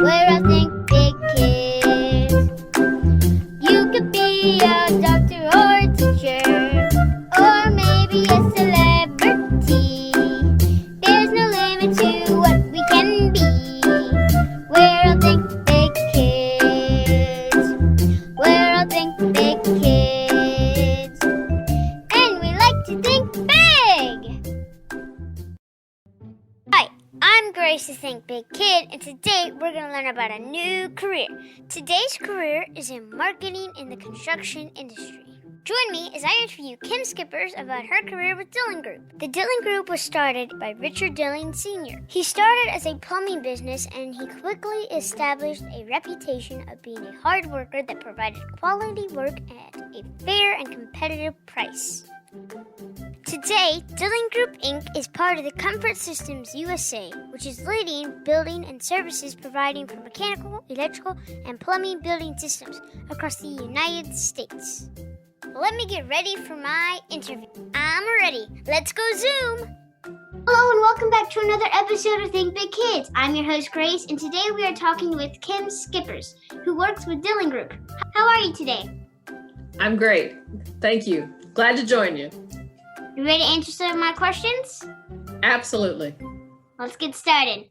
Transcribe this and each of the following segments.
We're all Think Big Kids. You could be a doctor or a teacher, or maybe a celebrity. There's no limit to what we can be. We're all Think Big Kids. We're all Think Big Kids. And we like to think big! Hi, I'm Grace the Think Big Kid, and today we're going to learn about a new career. Today's career is in marketing in the construction industry. Join me as I interview Kim Skippers about her career with Dilling Group. The Dilling Group was started by Richard Dilling Sr. He started as a plumbing business, and he quickly established a reputation of being a hard worker that provided quality work at a fair and competitive price. Today, Dilling Group Inc. is part of the Comfort Systems USA, which is leading building and services providing for mechanical, electrical, and plumbing building systems across the United States. Let me get ready for my interview. I'm ready. Let's go Zoom! Hello and welcome back to another episode of Think Big Kids. I'm your host Grace, and today we are talking with Kim Skippers, who works with Dilling Group. How are you today? I'm great. Thank you. Glad to join you. You ready to answer some of my questions? Absolutely. Let's get started.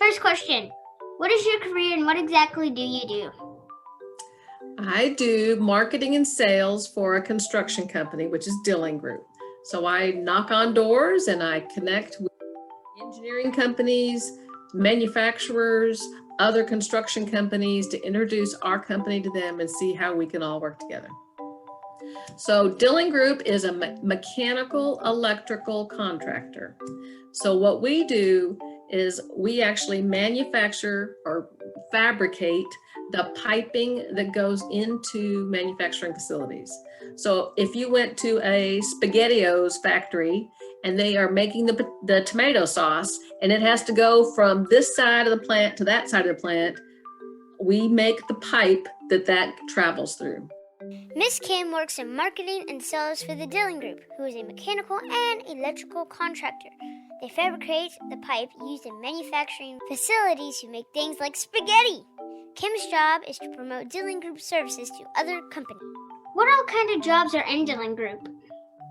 First question. What is your career and what exactly do you do? I do marketing and sales for a construction company, which is Dilling Group. So I knock on doors and I connect with engineering companies, manufacturers, other construction companies to introduce our company to them and see how we can all work together. So Dilling Group is a mechanical electrical contractor. So what we do is we actually manufacture or fabricate the piping that goes into manufacturing facilities. So if you went to a SpaghettiOs factory and they are making the tomato sauce and it has to go from this side of the plant to that side of the plant, we make the pipe that travels through. Miss Kim works in marketing and sales for the Dilling Group, who is a mechanical and electrical contractor. They fabricate the pipe used in manufacturing facilities to make things like spaghetti. Kim's job is to promote Dilling Group services to other companies. What all kind of jobs are in Dilling Group?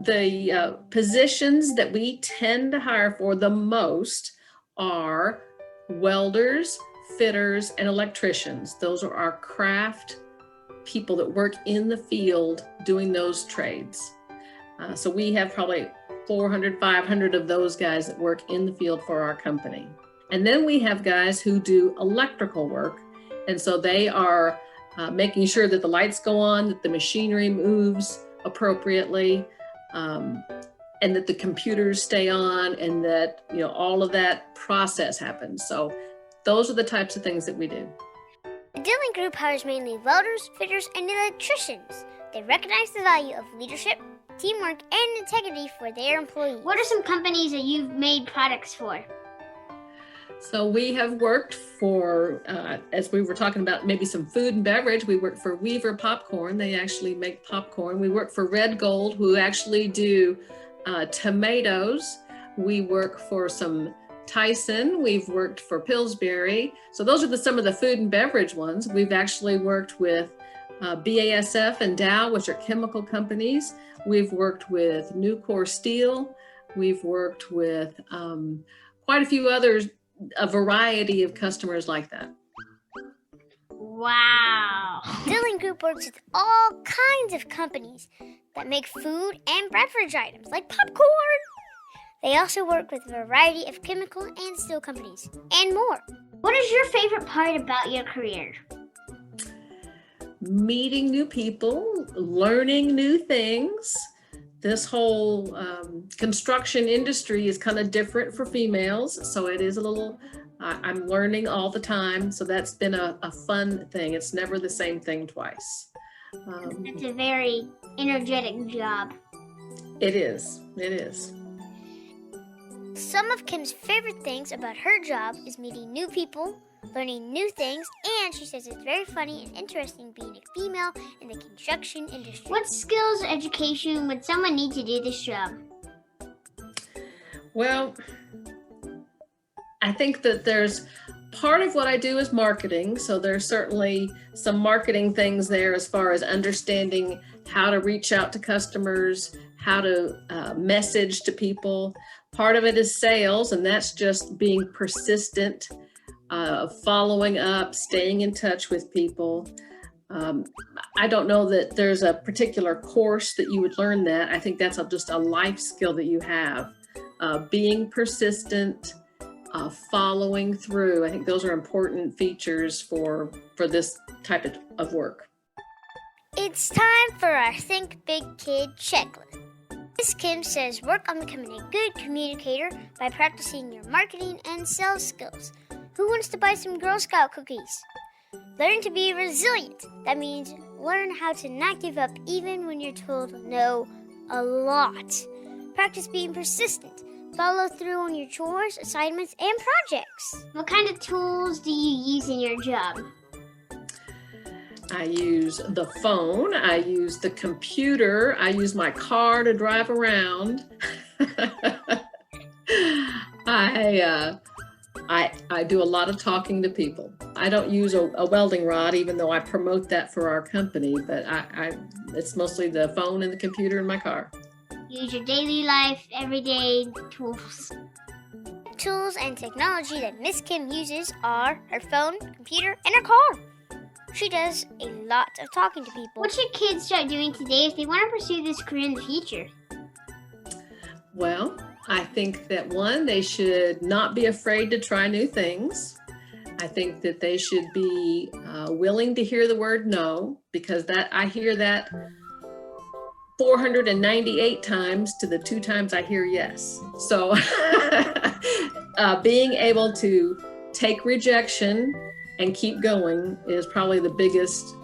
The positions that we tend to hire for the most are welders, fitters, and electricians. Those are our craft people that work in the field doing those trades. So we have probably 400, 500 of those guys that work in the field for our company. And then we have guys who do electrical work. And so they are making sure that the lights go on, that the machinery moves appropriately, and that the computers stay on, and that, you know, all of that process happens. So those are the types of things that we do. The Dilling Group hires mainly welders, fitters, and electricians. They recognize the value of leadership, teamwork, and integrity for their employees. What are some companies that you've made products for? So we have worked for, as we were talking about, maybe some food and beverage. We worked for Weaver Popcorn. They actually make popcorn. We work for Red Gold, who actually do tomatoes. We work for some Tyson. We've worked for Pillsbury. So those are some of the food and beverage ones. We've actually worked with BASF and Dow, which are chemical companies. We've worked with Nucor Steel. We've worked with quite a few others, a variety of customers like that. Wow. Dilling Group works with all kinds of companies that make food and beverage items like popcorn. They also work with a variety of chemical and steel companies and more. What is your favorite part about your career? Meeting new people, learning new things. This whole construction industry is kind of different for females, so it is a little, I'm learning all the time, so that's been a fun thing. It's never the same thing twice. It's a very energetic job. It is. Some of Kim's favorite things about her job is meeting new people, learning new things, and she says it's very funny and interesting being a female in the construction industry. What skills or education would someone need to do this job? Well, I think that there's part of what I do is marketing. So there's certainly some marketing things there as far as understanding how to reach out to customers, how to message to people. Part of it is sales, and that's just being persistent, following up, staying in touch with people. I don't know that there's a particular course that you would learn that. I think that's just a life skill that you have. Being persistent, following through. I think those are important features for this type of work. It's time for our Think Big Kid checklist. Miss Kim says work on becoming a good communicator by practicing your marketing and sales skills. Who wants to buy some Girl Scout cookies? Learn to be resilient. That means learn how to not give up even when you're told no a lot. Practice being persistent. Follow through on your chores, assignments, and projects. What kind of tools do you use in your job? I use the phone, I use the computer, I use my car to drive around. I do a lot of talking to people. I don't use a welding rod, even though I promote that for our company, but it's mostly the phone and the computer in my car. Use your daily life, everyday tools. Tools and technology that Miss Kim uses are her phone, computer, and her car. She does a lot of talking to people. What should kids start doing today if they want to pursue this career in the future? Well, I think that one, they should not be afraid to try new things. I think that they should be willing to hear the word no, because I hear that 498 times to the 2 times I hear yes. So being able to take rejection and keep going is probably the biggest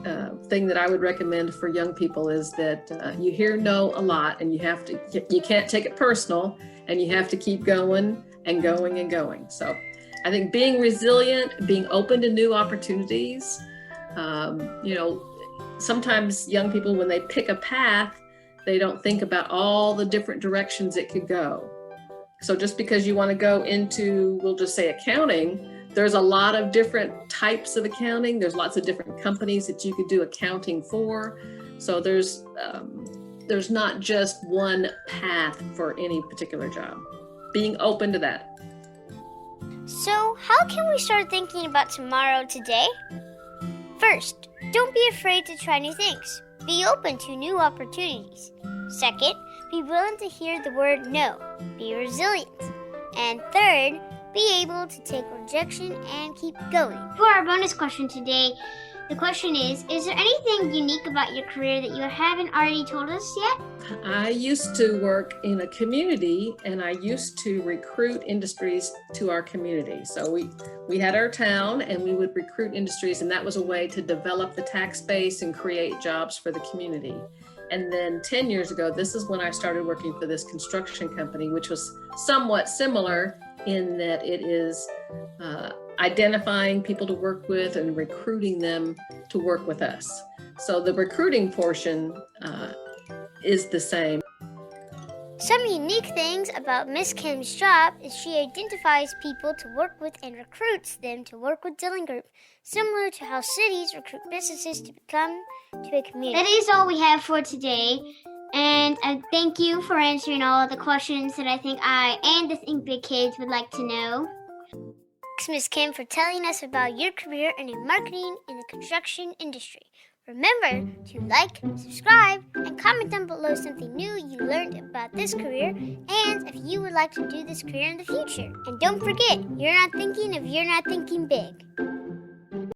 thing that I would recommend for young people, is that you hear no a lot and you can't take it personal, and you have to keep going and going and going. So I think being resilient, being open to new opportunities, sometimes young people, when they pick a path, they don't think about all the different directions it could go. So just because you want to go into, we'll just say accounting, there's a lot of different types of accounting. There's lots of different companies that you could do accounting for. So there's not just one path for any particular job. Being open to that. So how can we start thinking about tomorrow today? First, don't be afraid to try new things. Be open to new opportunities. Second, be willing to hear the word no. Be resilient. And third, be able to take rejection and keep going. For our bonus question today, the question is there anything unique about your career that you haven't already told us yet? I used to work in a community, and I used to recruit industries to our community. So we had our town, and we would recruit industries, and that was a way to develop the tax base and create jobs for the community. And then 10 years ago, this is when I started working for this construction company, which was somewhat similar in that it is identifying people to work with and recruiting them to work with us. So the recruiting portion is the same. Some unique things about Miss Kim's job is she identifies people to work with and recruits them to work with Dilling Group, similar to how cities recruit businesses to become to a community. That is all we have for today. And thank you for answering all of the questions that I think I and the Think Big Kids would like to know. Thanks, Miss Kim, for telling us about your career in marketing in the construction industry. Remember to like, subscribe, and comment down below something new you learned about this career, and if you would like to do this career in the future. And don't forget, you're not thinking if you're not thinking big.